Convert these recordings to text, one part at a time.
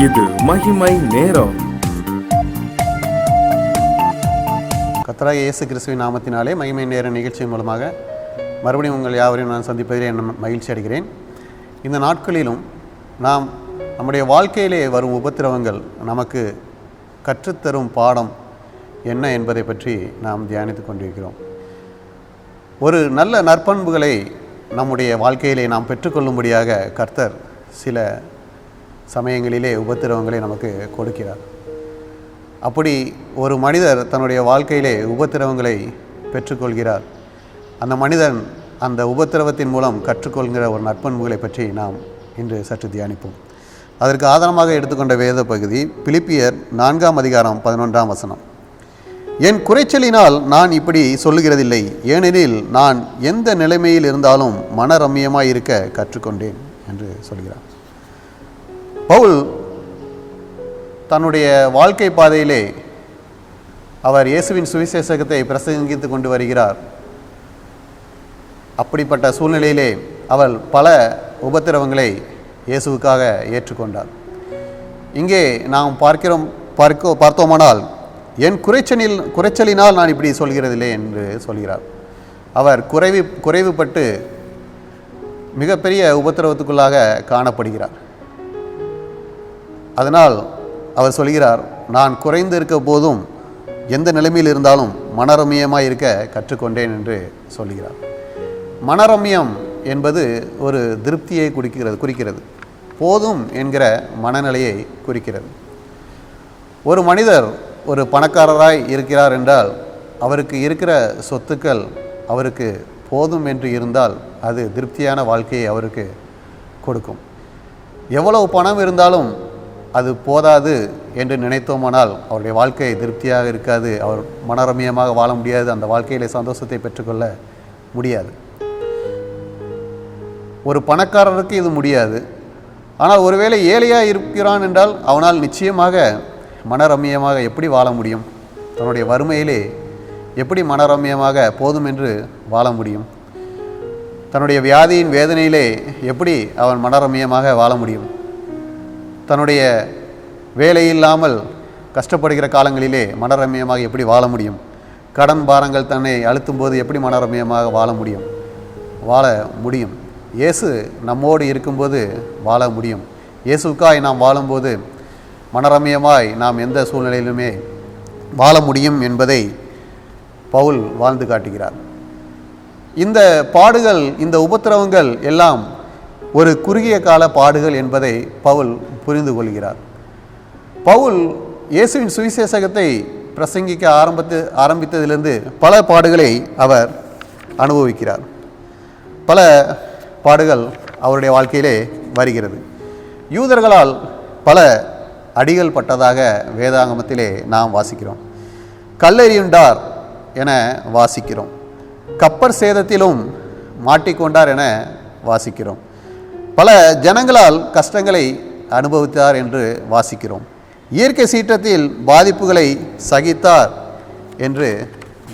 இது மகிமை நேரம். கர்த்தராகிய இயேசு கிறிஸ்துவின் நாமத்தினாலே மகிமை நேர நிகழ்ச்சி மூலமாக மறுபடியும் உங்கள் யாவரையும் நான் சந்திப்பதிலே என்ன மகிழ்ச்சி அடைகிறேன். இந்த நாட்களிலும் நாம் நம்முடைய வாழ்க்கையிலே வரும் உபத்திரவங்கள் நமக்கு கற்றுத்தரும் பாடம் என்ன என்பதை பற்றி நாம் தியானித்து கொண்டிருக்கிறோம். ஒரு நல்ல நற்பண்புகளை நம்முடைய வாழ்க்கையிலே நாம் பெற்றுக்கொள்ளும்படியாக கர்த்தர் சில சமயங்களிலே உபத்திரவங்களை நமக்கு கொடுக்கிறார். அப்படி ஒரு மனிதர் தன்னுடைய வாழ்க்கையிலே உபத்திரவங்களை பெற்றுக்கொள்கிறார். அந்த மனிதன் அந்த உபத்திரவத்தின் மூலம் கற்றுக்கொள்கிற ஒரு நற்பண்புகளை பற்றி நாம் இன்று சற்று தியானிப்போம். அதற்கு ஆதாரமாக எடுத்துக்கொண்ட வேத பகுதி பிலிப்பியர் 4:11. என் குறைச்சலினால் நான் இப்படி சொல்லுகிறதில்லை, ஏனெனில் நான் எந்த நிலைமையில் இருந்தாலும் மனரம்யமாய் இருக்க கற்றுக்கொண்டேன் என்று சொல்கிறார். பவுல் தன்னுடைய வாழ்க்கை பாதையிலே அவர் இயேசுவின் சுவிசேஷத்தை பிரசங்கித்து கொண்டு வருகிறார். அப்படிப்பட்ட சூழ்நிலையிலே அவர் பல உபத்திரவங்களை இயேசுவுக்காக ஏற்றுக்கொண்டார். இங்கே நாம் பார்த்தோமானால் என் குறைச்சலினால் நான் இப்படி சொல்கிறதில்லை என்று சொல்கிறார். அவர் குறைவுபட்டு மிகப்பெரிய உபத்திரவத்துக்குள்ளாக காணப்படுகிறார். அதனால் அவர் சொல்கிறார், நான் குறைந்து இருக்க போதும் எந்த நிலைமையில் இருந்தாலும் மனரம்யமாக இருக்க கற்றுக்கொண்டேன் என்று சொல்கிறார். மனரம்யம் என்பது ஒரு திருப்தியை குறிக்கிறது, போதும் என்கிற மனநிலையை குறிக்கிறது. ஒரு மனிதர் ஒரு பணக்காரராய் இருக்கிறார் என்றால் அவருக்கு இருக்கிற சொத்துக்கள் அவருக்கு போதும் என்று இருந்தால் அது திருப்தியான வாழ்க்கையை அவருக்கு கொடுக்கும். எவ்வளவு பணம் இருந்தாலும் அது போதாது என்று நினைத்தோமானால் அவருடைய வாழ்க்கை திருப்தியாக இருக்காது, அவர் மனரம்யமாக வாழ முடியாது, அந்த வாழ்க்கையிலே சந்தோஷத்தை பெற்றுக்கொள்ள முடியாது. ஒரு பணக்காரருக்கு இது முடியாது. ஆனால் ஒருவேளை ஏழையாக இருக்கிறான் என்றால் அவனால் நிச்சயமாக மனரம்யமாக எப்படி வாழ முடியும்? தன்னுடைய வறுமையிலே எப்படி மனரம்யமாக போதும் என்று வாழ முடியும்? தன்னுடைய வியாதியின் வேதனையிலே எப்படி அவன் மனரம்யமாக வாழ முடியும்? தன்னுடைய வேலை இல்லாமல் கஷ்டப்படுகிற காலங்களிலே மனரம்யமாக எப்படி வாழ முடியும்? கடன் பாரங்கள் தன்னை அழுத்தும் போது எப்படி மனரம்யமாக வாழ முடியும்? இயேசு நம்மோடு இருக்கும்போது வாழ முடியும். இயேசுக்காய் நாம் வாழும்போது மனரம்யமாய் நாம் எந்த சூழ்நிலையிலுமே வாழ முடியும் என்பதை பவுல் வாழ்ந்து காட்டுகிறார். இந்த பாடுகள், இந்த உபத்திரவங்கள் எல்லாம் ஒரு குறுகிய கால பாடுகள் என்பதை பவுல் புரிந்து கொள்கிறார். பவுல் இயேசுவின் சுவிசேஷத்தை பிரசங்கிக்க ஆரம்பித்ததிலிருந்து பல பாடுகளை அவர் அனுபவிக்கிறார். பல பாடுகள் அவருடைய வாழ்க்கையிலே வருகிறது. யூதர்களால் பல அடிகள் பட்டதாக வேதாகமத்திலே நாம் வாசிக்கிறோம். கல்லெறியுண்டார் என வாசிக்கிறோம். கப்பர் சேதத்திலும் மாட்டிக்கொண்டார் என வாசிக்கிறோம். பல ஜனங்களால் கஷ்டங்களை அனுபவித்தார் என்று வாசிக்கிறோம். இயற்கை சீற்றத்தில் பாதிப்புகளை சகித்தார் என்று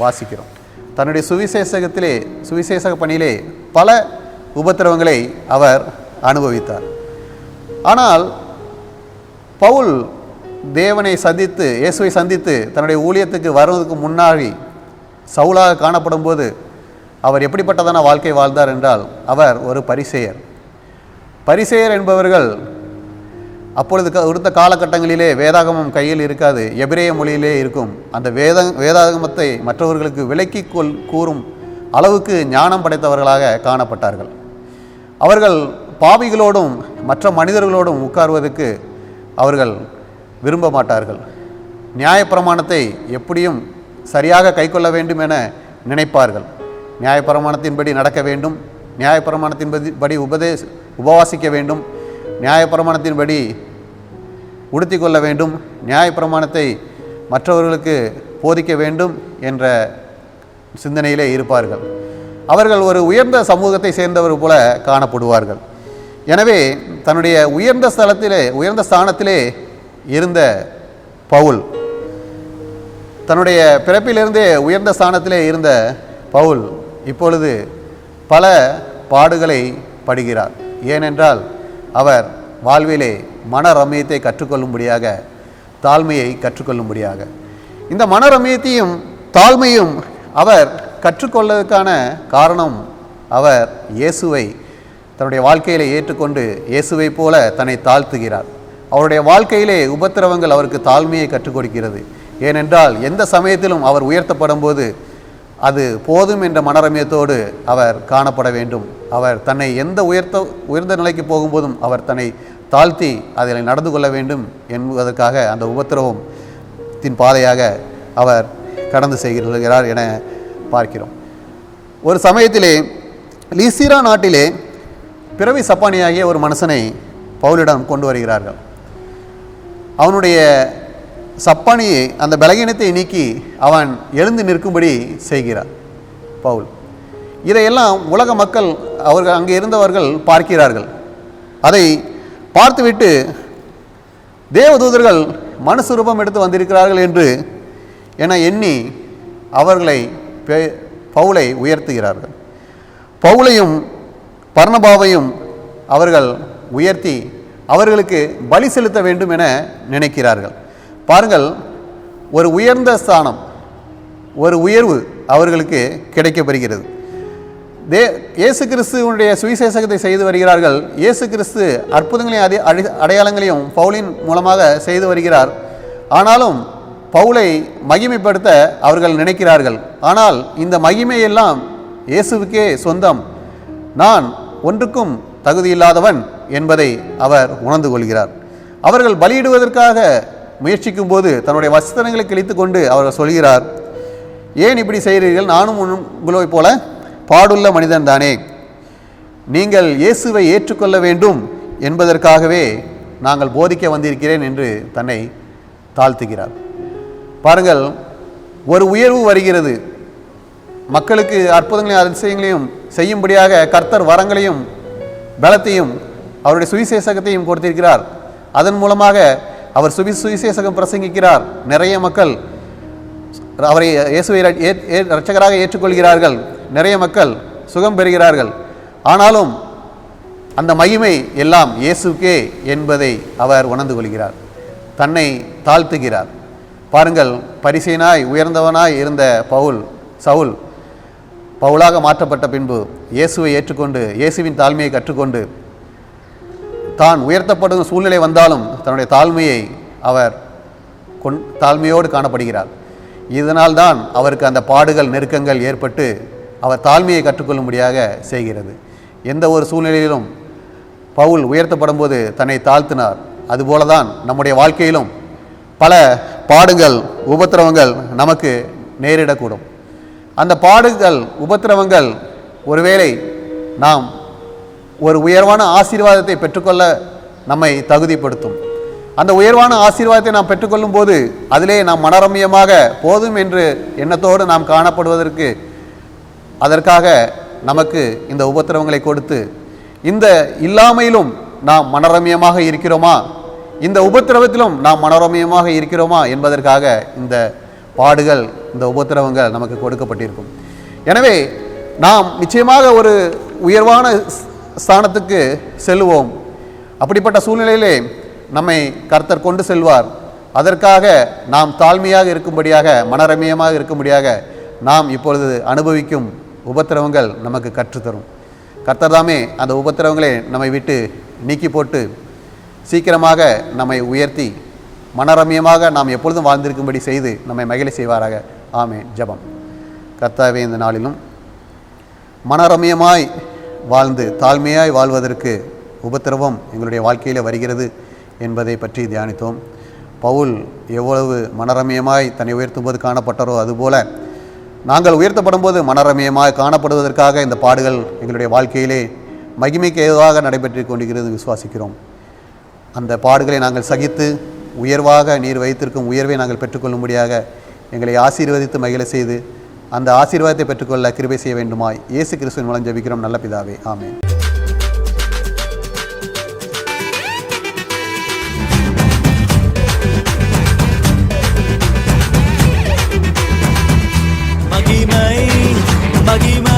வாசிக்கிறோம். தன்னுடைய சுவிசேஷ பணியிலே பல உபத்திரவங்களை அவர் அனுபவித்தார். ஆனால் பவுல் தேவனை சந்தித்து, இயேசுவை சந்தித்து தன்னுடைய ஊழியத்துக்கு வருவதற்கு முன்னாடி சவுலாக காணப்படும் போது அவர் எப்படிப்பட்டதான வாழ்க்கை வாழ்ந்தார் என்றால் அவர் ஒரு பரிசேயர் என்பவர்கள் அப்பொழுது இருந்த காலகட்டங்களிலே வேதாகமம் கையில் இருக்காது, எபிரேய மொழியிலே இருக்கும். அந்த வேதாகமத்தை மற்றவர்களுக்கு விலக்கி கூறும் அளவுக்கு ஞானம் படைத்தவர்களாக காணப்பட்டார்கள். அவர்கள் பாவிகளோடும் மற்ற மனிதர்களோடும் உட்காருவதற்கு அவர்கள் விரும்ப மாட்டார்கள். நியாயப்பிரமாணத்தை எப்படியும் சரியாக கைக்கொள்ள வேண்டும் என நினைப்பார்கள். நியாயப்பிரமாணத்தின்படி நடக்க வேண்டும், நியாயப்பிரமாணத்தின்படி உபவாசிக்க வேண்டும், நியாயப்பிரமாணத்தின்படி உடுத்தி கொள்ள வேண்டும், நியாயப்பிரமாணத்தை மற்றவர்களுக்கு போதிக்க வேண்டும் என்ற சிந்தனையிலே இருப்பார்கள். அவர்கள் ஒரு உயர்ந்த சமூகத்தை சேர்ந்தவர் போல காணப்படுவார்கள். எனவே தன்னுடைய உயர்ந்த ஸ்தானத்திலே இருந்த பவுல், தன்னுடைய பிறப்பிலிருந்தே உயர்ந்த ஸ்தானத்திலே இருந்த பவுல் இப்பொழுது பல பாடுகளை படுகிறார். ஏனென்றால் அவர் வாழ்விலே மனரம்யத்தை கற்றுக்கொள்ளும்படியாக, தாழ்மையை கற்றுக்கொள்ளும்படியாக. இந்த மனரம்யத்தையும் தாழ்மையும் அவர் கற்றுக்கொள்வதற்கான காரணம், அவர் இயேசுவை தன்னுடைய வாழ்க்கையிலே ஏற்றுக்கொண்டு இயேசுவை போல தன்னை தாழ்த்துகிறார். அவருடைய வாழ்க்கையிலே உபத்திரவங்கள் அவருக்கு தாழ்மையை கற்றுக் கொடுக்கிறது. ஏனென்றால் எந்த சமயத்திலும் அவர் உயர்த்தப்படும் போது அது போதும் என்ற மனரம்யத்தோடு அவர் காணப்பட வேண்டும். அவர் தன்னை எந்த உயர்ந்த நிலைக்கு போகும்போதும் அவர் தன்னை தாழ்த்தி அதில் நடந்து கொள்ள வேண்டும் என்பதற்காக அந்த உபத்திரவத்தின் பாதையாக அவர் கடந்து செல்கிறார் என பார்க்கிறோம். ஒரு சமயத்திலே லீசிரா நாட்டிலே பிறவி சப்பானியாகிய ஒரு மனுஷனை பவுலிடம் கொண்டு வருகிறார்கள். அவனுடைய சப்பானியை, அந்த பலகீனத்தை நீக்கி அவன் எழுந்து நிற்கும்படி செய்கிறார் பவுல். இதையெல்லாம் உலக மக்கள், அவர்கள் அங்கே இருந்தவர்கள் பார்க்கிறார்கள். அதை பார்த்துவிட்டு தேவதூதர்கள் மனுசுரூபம் எடுத்து வந்திருக்கிறார்கள் என்று என எண்ணி அவர்களை பவுலை உயர்த்துகிறார்கள். பவுலையும் பர்னபாவையும் அவர்கள் உயர்த்தி அவர்களுக்கு பலி செலுத்த வேண்டும் என நினைக்கிறார்கள். பாருங்கள், ஒரு உயர்ந்த ஸ்தானம், ஒரு உயர்வு அவர்களுக்கு கிடைக்கப்பெறுகிறது. இயேசு கிறிஸ்துவனுடைய சுவிசேஷத்தை செய்து வருகிறார்கள். இயேசு கிறிஸ்து அற்புதங்களையும் அடையாளங்களையும் பவுலின் மூலமாக செய்து வருகிறார். ஆனாலும் பவுலை மகிமைப்படுத்த அவர்கள் நினைக்கிறார்கள். ஆனால் இந்த மகிமையெல்லாம் இயேசுவுக்கே சொந்தம், நான் ஒன்றுக்கும் தகுதியில்லாதவன் என்பதை அவர் உணர்ந்து கொள்கிறார். அவர்கள் பலியிடுவதற்காக முயற்சிக்கும் போது தன்னுடைய வஸ்திரங்களை கிழித்து கொண்டு அவர் சொல்கிறார், ஏன் இப்படி செய்கிறீர்கள்? நானும் உங்களை போல பாடுள்ள மனிதன் தானே. நீங்கள் இயேசுவை ஏற்றுக்கொள்ள வேண்டும் என்பதற்காகவே நாங்கள் போதிக்க வந்திருக்கிறேன் என்று தன்னை தாழ்த்துகிறார். பாருங்கள், ஒரு உயர்வு வருகிறது. மக்களுக்கு அற்புதங்களையும் அதிசயங்களையும் செய்யும்படியாக கர்த்தர் வரங்களையும் பலத்தையும் அவருடைய சுவிசேஷகத்தையும் கொடுத்திருக்கிறார். அதன் மூலமாக அவர் சுவிசேஷகம் பிரசங்கிக்கிறார். நிறைய மக்கள் அவரை இயேசுவை இரட்சகராக ஏற்றுக்கொள்கிறார்கள். நிறைய மக்கள் சுகம் பெறுகிறார்கள். ஆனாலும் அந்த மகிமை எல்லாம் இயேசுக்கே என்பதை அவர் உணர்ந்து கொள்கிறார். தன்னை தாழ்த்துகிறார். பாருங்கள், பரிசேயனாய் உயர்ந்தவனாய் இருந்த சவுல் பவுலாக மாற்றப்பட்ட பின்பு இயேசுவை ஏற்றுக்கொண்டு இயேசுவின் தாழ்மையை கற்றுக்கொண்டு தான் உயர்த்தப்படும் சூழ்நிலை வந்தாலும் தன்னுடைய தாழ்மையை அவர் தாழ்மையோடு காணப்படுகிறார். இதனால் தான் அவருக்கு அந்த பாடுகள் நெருக்கங்கள் ஏற்பட்டு அவர் தாழ்மையை கற்றுக்கொள்ளும்படியாக செய்கிறது. எந்த ஒரு சூழ்நிலையிலும் பவுல் உயர்த்தப்படும் போது தன்னை தாழ்த்தினார். அதுபோல தான் நம்முடைய வாழ்க்கையிலும் பல பாடுகள் உபத்திரவங்கள் நமக்கு நேரிடக்கூடும். அந்த பாடுகள் உபத்திரவங்கள் ஒருவேளை நாம் ஒரு உயர்வான ஆசீர்வாதத்தை பெற்றுக்கொள்ள நம்மை தகுதிப்படுத்தும். அந்த உயர்வான ஆசீர்வாதத்தை நாம் பெற்றுக்கொள்ளும் போது அதிலே நாம் மனரம்யமாக போதும் என்று எண்ணத்தோடு நாம் காணப்படுவதற்கு அதற்காக நமக்கு இந்த உபத்திரவங்களை கொடுத்து, இந்த இல்லாமையிலும் நாம் மனரம்யமாக இருக்கிறோமா, இந்த உபத்திரவத்திலும் நாம் மனரம்யமாக இருக்கிறோமா என்பதற்காக இந்த பாடுகள், இந்த உபத்திரவங்கள் நமக்கு கொடுக்கப்பட்டிருக்கும். எனவே நாம் நிச்சயமாக ஒரு உயர்வான ஸ்தானத்துக்கு செல்லுவோம். அப்படிப்பட்ட சூழ்நிலையிலே நம்மை கர்த்தர் கொண்டு செல்வார். அதற்காக நாம் தாழ்மையாக இருக்கும்படியாக, மனரம்யமாக இருக்கும்படியாக நாம் இப்பொழுது அனுபவிக்கும் உபத்திரவங்கள் நமக்கு கற்றுத்தரும். கர்த்தர் தாமே அந்த உபத்திரவங்களை நம்மை விட்டு நீக்கி போட்டு சீக்கிரமாக நம்மை உயர்த்தி மனரம்யமாக நாம் எப்பொழுதும் வாழ்ந்திருக்கும்படி செய்து நம்மை மகிழ செய்வாராக. ஆமென். ஜெபம். கர்த்தாவே, இந்த நாளிலும் மனரம்யமாய் வாழ்ந்து தாழ்மையாய் வாழ்வதற்கு உபத்திரவம் எங்களுடைய வாழ்க்கையில் வருகிறது என்பதை பற்றி தியானித்தோம். பவுல் எவ்வளவு மனரம்யமாய் தன்னை உயர்த்தும் போது காணப்பட்டாரோ அதுபோல நாங்கள் உயர்த்தப்படும் போது மனரம்யமாய் காணப்படுவதற்காக இந்த பாடுகள் எங்களுடைய வாழ்க்கையிலே மகிமைக்கு ஏதுவாக நடைபெற்று கொண்டிருக்கிறது விசுவாசிக்கிறோம். அந்த பாடுகளை நாங்கள் சகித்து உயர்வாக நீர் வைத்திருக்கும் உயர்வை நாங்கள் பெற்றுக்கொள்ளும்படியாக எங்களை ஆசீர்வதித்து மகிழ செய்து அந்த ஆசீர்வாதத்தை பெற்றுக்கொள்ள கிருபை செய்ய வேண்டுமாய் இயேசு கிறிஸ்துவின் மூலம் ஜெபிக்கிறோம் நல்ல பிதாவே. ஆமென். மகிமை